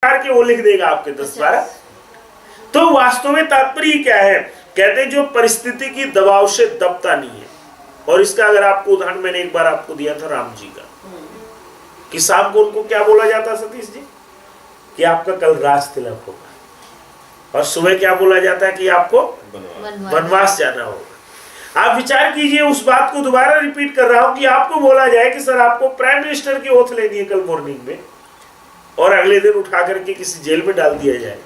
उखाड़ के वो लिख देगा आपके 10-12। तो वास्तव में तात्पर्य क्या है, कहते हैं जो परिस्थिति की दबाव से दबता नहीं है। और इसका अगर आपको उदाहरण मैंने एक बार आपको दिया था राम जी का, कि शाम को उनको क्या बोला जाता सतीश जी, कि आपका कल राज तिलक होगा, और सुबह क्या बोला जाता है कि आपको वनवास जाना होगा। आप विचार कीजिए, उस बात को दोबारा रिपीट कर रहा हूं कि आपको बोला जाए कि सर आपको प्राइम मिनिस्टर की ओथ लेनी है कल मॉर्निंग में, और अगले दिन उठा करके किसी जेल में डाल दिया जाए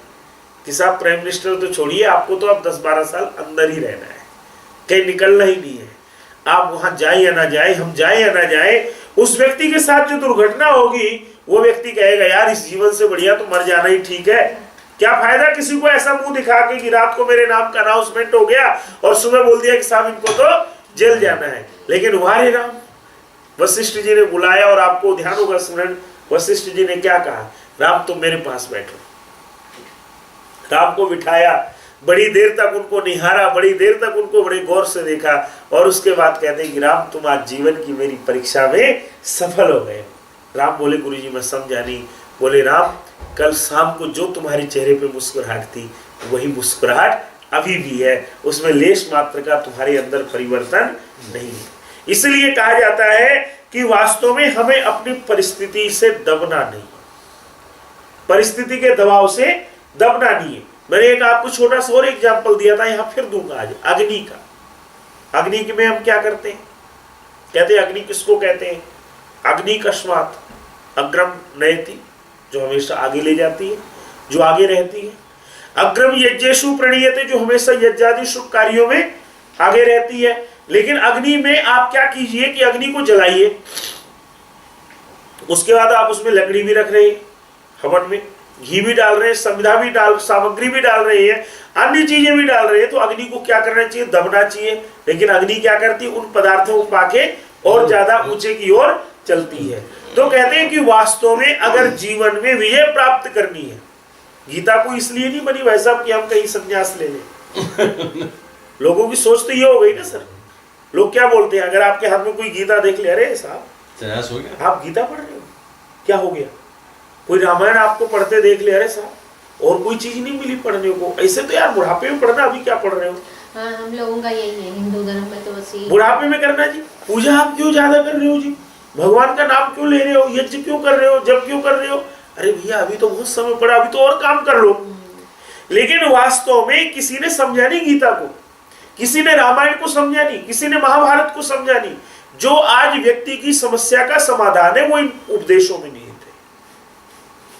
कि साहब प्राइम मिनिस्टर तो छोड़िए, आपको तो अब 10-12 साल अंदर ही रहना है, कहीं निकलना ही नहीं है, आप वहां जाए या ना जाए, हम जाए या ना जाए, उस व्यक्ति के साथ जो दुर्घटना होगी वो व्यक्ति कहेगा यार इस जीवन से बढ़िया तो मर जाना ही ठीक है। क्या फायदा किसी को ऐसा मुंह दिखा के कि रात को मेरे नाम का अनाउंसमेंट हो गया और सुबह बोल दिया कि साहब इनको तो जेल जाना है। लेकिन वारे राम, वशिष्ठ जी ने बुलाया, और आपको ध्यान होगा स्मरण, वशिष्ठ जी ने क्या कहा, राम तुम मेरे पास बैठो। राम को बिठाया, बड़ी देर तक उनको निहारा, बड़ी देर तक उनको बड़े गौर से देखा, और उसके बाद कहते हैं कि राम तुम आज जीवन की मेरी परीक्षा में सफल हो गए। राम बोले गुरुजी मैं समझा नहीं। बोले राम कल शाम को जो तुम्हारे चेहरे पे मुस्कुराहट थी वही मुस्कुराहट अभी भी है, उसमें लेश मात्र का तुम्हारे अंदर परिवर्तन नहीं है। इसलिए कहा जाता है कि वास्तव में हमें अपनी परिस्थिति से दबना नहीं, परिस्थिति के दबाव से दबना नहीं है। मैंने एक आपको छोटा सा और एग्जाम्पल दिया था, यहां फिर दूंगा आज, अग्नि का। अग्नि में हम क्या करते हैं, कहते हैं अग्नि किसको कहते हैं, अग्नि कस्मात अग्रम नयति, जो हमेशा आगे ले जाती है, जो आगे रहती है। अग्रम यज्ञेषु प्रणीयते, जो हमेशा यज्ञादि शुभ कार्यों में आगे रहती है। लेकिन अग्नि में आप क्या कीजिए कि अग्नि को जलाइए, उसके बाद आप उसमें लकड़ी भी रख रहे हैं, हवन में घी भी डाल रहे हैं, संविधा भी डाल, सामग्री भी डाल रहे हैं, अन्य चीजें भी डाल रहे हैं, तो अग्नि को क्या करना चाहिए, दबना चाहिए। लेकिन अग्नि क्या करती है, उन पदार्थों को पाके और ज्यादा ऊंचे की ओर चलती है। तो कहते हैं कि वास्तव में अगर जीवन में विजय प्राप्त करनी है, गीता को इसलिए नहीं बनी भाई साहब कि हम कहीं संन्यास ले लें। लोगों की सोच तो ये हो गई ना सर, लोग क्या बोलते हैं, अगर आपके हाथ में कोई गीता देख ले, अरे साहब संन्यास हो गया, आप गीता पढ़ रहे हो, क्या हो गया। कोई रामायण आपको पढ़ते देख ले, अरे साहब और कोई चीज नहीं मिली पढ़ने को, ऐसे तो यार बुढ़ापे में पढ़ना, अभी क्या पढ़ रहे हो। हाँ, हम लोगों का यही है, हिंदू धर्म में तो बस बुढ़ापे में करना जी। पूजा आप क्यों ज्यादा कर रहे हो जी, भगवान का नाम क्यों ले रहे हो, यज्ञ क्यों कर रहे हो, जब क्यों कर रहे हो, अरे भैया अभी तो बहुत समय पड़ा, अभी तो और काम कर लो। लेकिन वास्तव में किसी ने समझा नहीं गीता को, किसी ने रामायण को समझा नहीं, किसी ने महाभारत को समझा नहीं। जो आज व्यक्ति की समस्या का समाधान है वो इन उपदेशों में नहीं थे।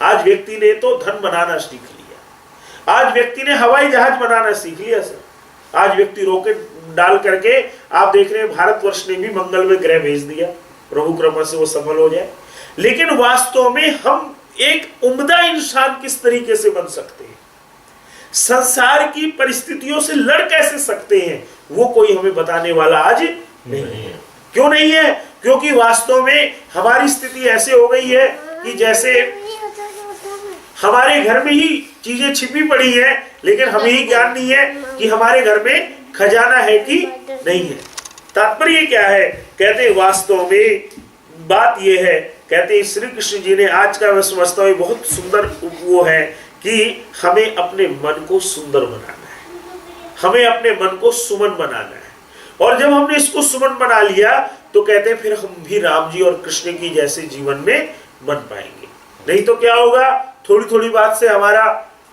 आज व्यक्ति ने तो धन बनाना सीख लिया, आज व्यक्ति ने हवाई जहाज बनाना सीख लिया सर, आज व्यक्ति रॉकेट डाल करके, आप देख रहे हैं भारतवर्ष ने भी मंगल में ग्रह भेज दिया, प्रभु कृपा से वो सफल हो जाए। लेकिन वास्तव में हम एक उम्दा इंसान किस तरीके से बन सकते हैं, संसार की परिस्थितियों से लड़ कैसे सकते हैं, वो कोई हमें बताने वाला आज नहीं है। क्यों नहीं है, क्योंकि वास्तव में हमारी स्थिति ऐसे हो गई है कि जैसे हमारे घर में ही चीजें छिपी पड़ी हैं, लेकिन हमें ही ज्ञान नहीं है कि हमारे घर में खजाना है कि नहीं है। तात्पर्य क्या है, कहते वास्तव में बात यह है, कहते श्री कृष्ण जी ने आज का मैं समझता हूँ बहुत सुंदर वो है कि हमें अपने मन को सुंदर बनाना है, हमें अपने मन को सुमन बनाना है। और जब हमने इसको सुमन बना लिया तो कहते फिर हम भी राम जी और कृष्ण की जैसे जीवन में बन पाएंगे। नहीं तो क्या होगा, थोड़ी थोड़ी बात से हमारा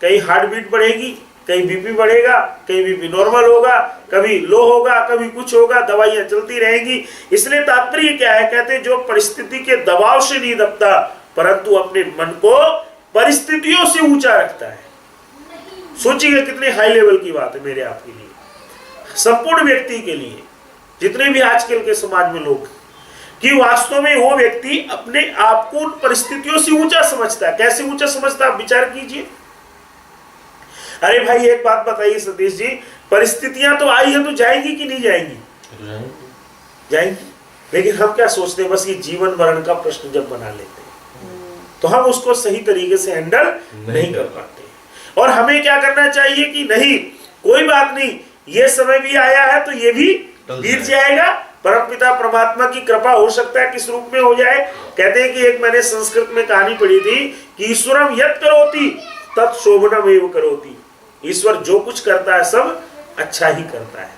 कहीं हार्ट बीट बढ़ेगी, कहीं बीपी बढ़ेगा, कहीं बीपी नॉर्मल होगा, कभी लो होगा, कभी कुछ होगा, दवाइयां चलती रहेंगी। इसलिए तात्पर्य क्या है, कहते जो परिस्थिति के दबाव से नहीं दबता परंतु अपने मन को परिस्थितियों से ऊंचा रखता है। सोचिए कितने हाई लेवल की बात है मेरे आपके लिए, संपूर्ण व्यक्ति के लिए, जितने भी आजकल के समाज में लोग, कि वास्तव में वो व्यक्ति अपने आप को उन परिस्थितियों से ऊंचा समझता है। कैसे ऊंचा समझता है आप विचार कीजिए। अरे भाई एक बात बताइए सतीश जी, परिस्थितियां तो आई है तो जाएंगी कि नहीं जाएंगी, जाएंगी। लेकिन हम क्या सोचते हैं, बस ये जीवन मरण का प्रश्न जब बना लेते हैं तो हम उसको सही तरीके से हैंडल नहीं कर पाते। और हमें क्या करना चाहिए कि नहीं कोई बात नहीं, ये समय भी आया है तो ये भी बीत जाएगा परमपिता परमात्मा की कृपा हो सकता है किस रूप में हो जाए। कहते हैं कि एक मैंने संस्कृत में कहानी पढ़ी थी कि ईश्वरम यत् करोति तत् शोभनमेव करोति। ईश्वर जो कुछ करता है सब अच्छा ही करता है।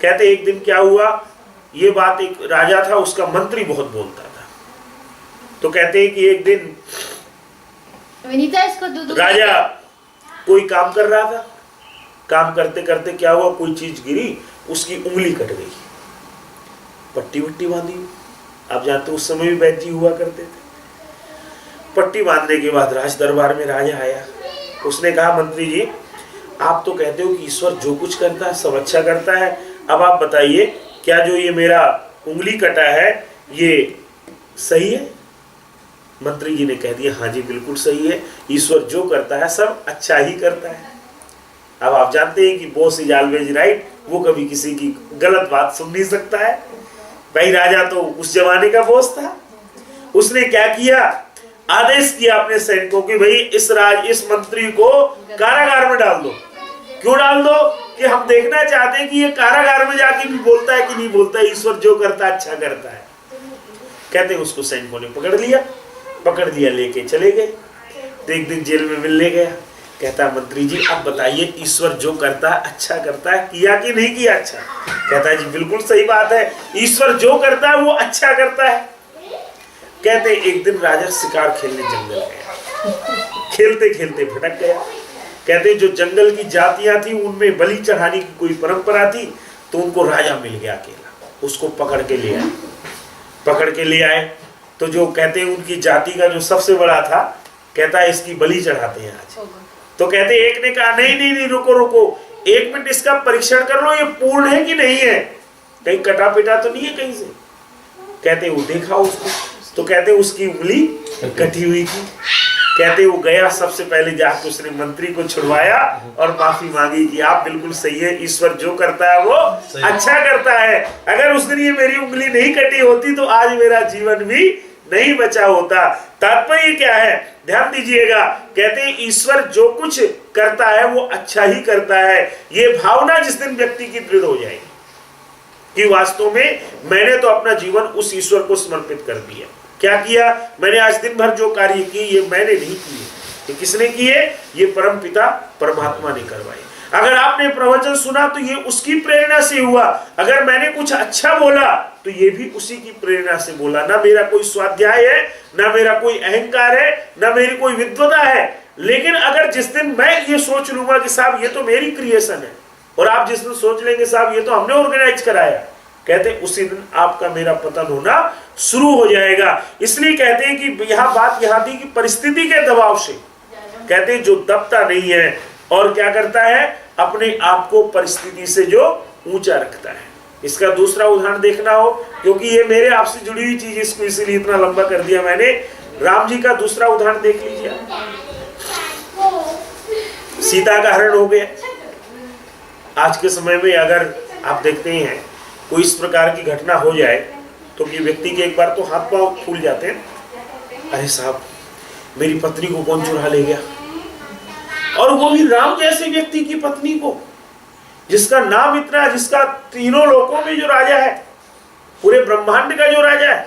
कहते एक दिन क्या हुआ, ये बात एक राजा था, उसका मंत्री बहुत बोलता था। तो कहते हैं कि एक दिन विनीता इसको दूध राजा कोई काम कर रहा था, काम करते करते क्या हुआ, कोई चीज गिरी, उसकी उंगली कट गई, पट्टी वट्टी बांधी। आप जानते उस समय भी वैद्य हुआ करते थे। पट्टी बांधने के बाद राज दरबार में राजा आया, उसने कहा मंत्री जी आप तो कहते हो कि ईश्वर जो कुछ करता है सब अच्छा करता है, अब आप बताइए क्या जो ये मेरा उंगली कटा है ये सही है। मंत्री जी ने कह दिया हाँ जी बिल्कुल सही है, ईश्वर जो करता है सब अच्छा ही करता है। अब आप जानते हैं कि बॉस इज ऑलवेज राइट, वो कभी किसी की गलत बात सुन नहीं सकता है। भाई राजा तो उस जमाने का बॉस था, उसने क्या किया, आदेश किया अपने सैनिकों की भाई इस मंत्री को कारागार में डाल दो। क्यों डाल दो कि हम देखना चाहते हैं कि ये कारागार में जाके भी बोलता है कि नहीं बोलता है, ईश्वर जो करता है अच्छा करता है। कहते हैं उसको सैनिकों ने पकड़ लिया लेके चले गए। तो एक दिन जेल में मिलने गया, कहता है मंत्री जी आप बताइए ईश्वर जो करता है अच्छा करता है, किया कि नहीं किया अच्छा। कहता है जी बिल्कुल सही बात है, ईश्वर जो करता है वो अच्छा करता है। कहते एक दिन राजा शिकार खेलने जंगल गया, खेलते खेलते भटक गया। कहते जो जंगल की जातियां थी उनमें बलि चढ़ाने की कोई परंपरा थी, तो उनको राजा मिल गया अकेला, उसको पकड़ के ले आए। तो जो कहते हैं उनकी जाति का जो सबसे बड़ा था, कहता है इसकी बलि चढ़ाते हैं आज। तो कहते एक ने कहा नहीं रुको 1 मिनट इसका परीक्षण कर लो, ये पूर्ण है कि नहीं है, कहीं कटा पिटा तो नहीं है कहीं से। कहते वो देखा उसको, तो कहते उसकी उंगली कटी हुई थी। कहते वो गया, सबसे पहले जाकर उसने मंत्री को छुड़वाया और माफी मांगी कि आप बिल्कुल सही है, ईश्वर जो करता है वो अच्छा करता है। अगर उस दिन ये मेरी उंगली नहीं कटी होती तो आज मेरा जीवन भी नहीं बचा होता। तात्पर्य क्या है, ध्यान दीजिएगा। कहते हैं ईश्वर जो कुछ करता है वो अच्छा ही करता है। ये भावना जिस दिन व्यक्ति की दृढ़ हो जाएगी कि वास्तव में मैंने तो अपना जीवन उस ईश्वर को समर्पित कर दिया। क्या किया, मैंने आज दिन भर जो कार्य किए ये मैंने नहीं किए, ये किसने किए, ये परमपिता परमात्मा ने करवाए। अगर आपने प्रवचन सुना तो ये उसकी प्रेरणा से हुआ, अगर मैंने कुछ अच्छा बोला तो ये भी उसी की प्रेरणा से बोला। ना मेरा कोई स्वाध्याय है, ना मेरा कोई अहंकार है, ना मेरी कोई विद्वता है। लेकिन अगर जिस दिन मैं ये सोच लूंगा कि साहब ये तो मेरी क्रिएशन है, और आप जिस दिन सोच लेंगे साहब ये तो हमने ऑर्गेनाइज कराया, कहते उसी दिन आपका मेरा पतन होना शुरू हो जाएगा। इसलिए कहते हैं कि बात यहाँ थी कि परिस्थिति के दबाव से, कहते हैं जो दबता नहीं है और क्या करता है, अपने आप को परिस्थिति से जो ऊंचा रखता है। इसका दूसरा उदाहरण देखना हो, क्योंकि ये मेरे आपसे जुड़ी हुई चीज, इसको इसीलिए इतना लंबा कर दिया मैंने। राम जी का दूसरा उदाहरण देख लीजिए। सीता का हरण हो गया। आज के समय में अगर आप देखते हैं कोई इस प्रकार की घटना हो जाए तो ये व्यक्ति के एक बार तो हाथ पांव फूल जाते हैं, अरे साहब मेरी पत्नी को कौन चुरा ले गया, और वो भी राम जैसे व्यक्ति की पत्नी को, जिसका नाम इतना, जिसका तीनों लोकों में जो राजा है, पूरे ब्रह्मांड का जो राजा है,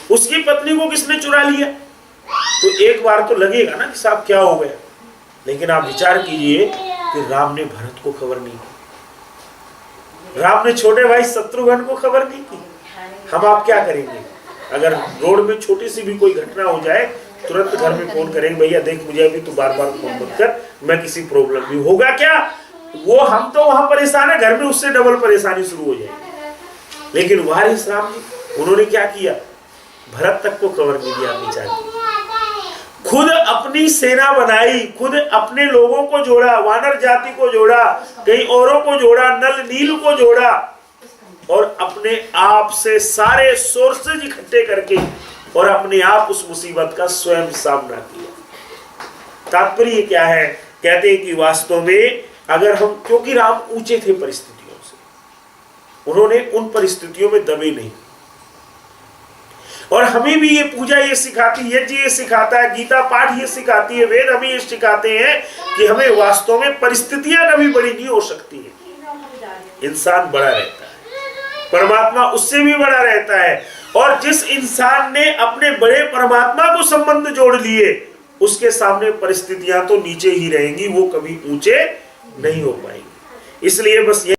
उसकी पत्नी को किसने चुरा लिया। तो एक बार तो लगेगा ना कि साहब क्या हो गया, लेकिन आप विचार कीजिए कि राम ने भरत को खबर नहीं की, राम ने छोटे भाई शत्रुघ्न को खबर नहीं की। हम आप क्या करेंगे, अगर रोड में छोटी सी भी कोई घटना हो जाए तुरंत घर में फोन करेंगे, भैया देख मुझे अभी तू बार बार फोन मत कर, मैं किसी प्रॉब्लम में, होगा क्या, वो हम तो वहां परेशान है, घर में उससे डबल परेशानी शुरू हो जाएगी। लेकिन वारिस राम जी, उन्होंने क्या किया, भरत तक को खबर नहीं दिया बेचारे, खुद अपनी सेना बनाई, खुद अपने लोगों को जोड़ा, वानर जाति को जोड़ा, कई औरों को जोड़ा, नल नील को जोड़ा, और अपने आप से सारे सोर्सेज इकट्ठे करके और अपने आप उस मुसीबत का स्वयं सामना किया। तात्पर्य क्या है, कहते हैं कि वास्तव में अगर हम, क्योंकि राम ऊंचे थे परिस्थितियों से, उन्होंने उन परिस्थितियों में दबे नहीं। और हमें भी ये पूजा ये सिखाती, यज्ञ ये सिखाता है, गीता पाठ ये सिखाती है, वेद हमें ये सिखाते हैं कि हमें वास्तव में परिस्थितियां कभी बड़ी नहीं हो सकती है, इंसान बड़ा रहता है। परमात्मा उससे भी बड़ा रहता है। और जिस इंसान ने अपने बड़े परमात्मा को संबंध जोड़ लिए, उसके सामने परिस्थितियां तो नीचे ही रहेंगी, वो कभी ऊंचे नहीं हो पाएंगी। इसलिए बस